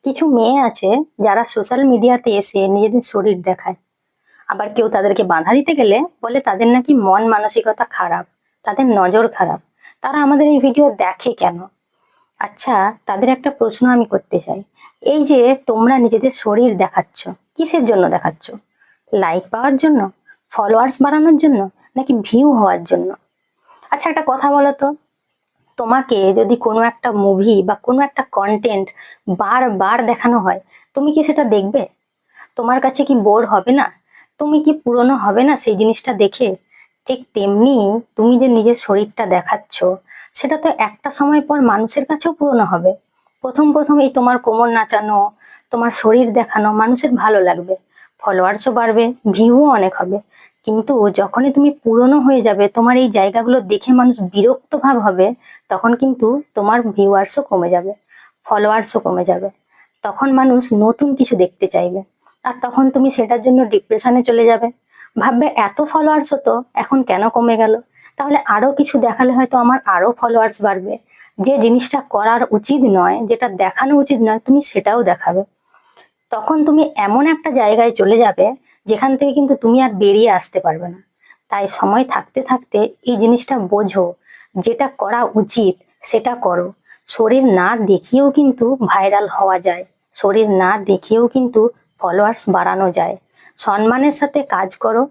কিছু মেয়ে আছে যারা সোশ্যাল মিডিয়াতে এসে নিজেদের শরীর দেখায়, আবার কেউ তাদেরকে বাধা দিতে গেলে বলে তাদের নাকি মন মানসিকতা খারাপ, তাদের নজর খারাপ, তারা আমাদের এই ভিডিও দেখে কেন? আচ্ছা, তাদের একটা প্রশ্ন আমি করতে চাই। এই যে তোমরা নিজেদের শরীর দেখাচ্ছ, কিসের জন্য দেখাচ্ছ? লাইক পাওয়ার জন্য, ফলোয়ার্স বাড়ানোর জন্য, নাকি ভিউ হওয়ার জন্য? আচ্ছা, একটা কথা বলো তো, তোমাকে যদি কোনো একটা মুভি বা কোনো একটা কন্টেন্ট বারবার দেখানো হয়, তুমি কি সেটা দেখবে? তোমার কাছে কি বোর হবে না? তুমি কি পুরনো হবে না সেই জিনিসটা দেখে? ঠিক তেমনি তুমি যে নিজের শরীরটা দেখাচ্ছ, সেটা তো একটা সময় পর মানুষের কাছেও পুরনো হবে। প্রথম প্রথম এই তোমার কোমর নাচানো, তোমার শরীর দেখানো মানুষের ভালো লাগবে, ফলোয়ার্সও বাড়বে, ভিউও অনেক হবে। কিন্তু যখনই তুমি পুরনো হয়ে যাবে, তোমার এই জায়গাগুলো দেখে মানুষ বিরক্ত ভাব হবে, তখন কিন্তু তোমার ভিউয়ার্সও কমে যাবে, ফলোয়ার্সও কমে যাবে। তখন মানুষ নতুন কিছু দেখতে চাইবে, আর তখন তুমি সেটার জন্য ডিপ্রেশনে চলে যাবে। ভাববে এত ফলোয়ার্স হতো, এখন কেন কমে গেল? তাহলে আরো কিছু দেখালে হয়তো আমার আরো ফলোয়ার্স বাড়বে। যে জিনিসটা করার উচিত নয়, যেটা দেখানো উচিত নয়, তুমি সেটাও দেখাবে। তখন তুমি এমন একটা জায়গায় চলে যাবে যেখান থেকে কিন্তু তুমি আর বেরিয়ে আসতে পারবে না। তাই সময় থাকতে থাকতে এই জিনিসটা বোঝো, যেটা করা উচিত সেটা করো। শরীর না দেখিয়েও কিন্তু ভাইরাল হওয়া যায়, শরীর না দেখিয়েও কিন্তু ফলোয়ার্স বাড়ানো যায়। সম্মানের সাথে কাজ করো,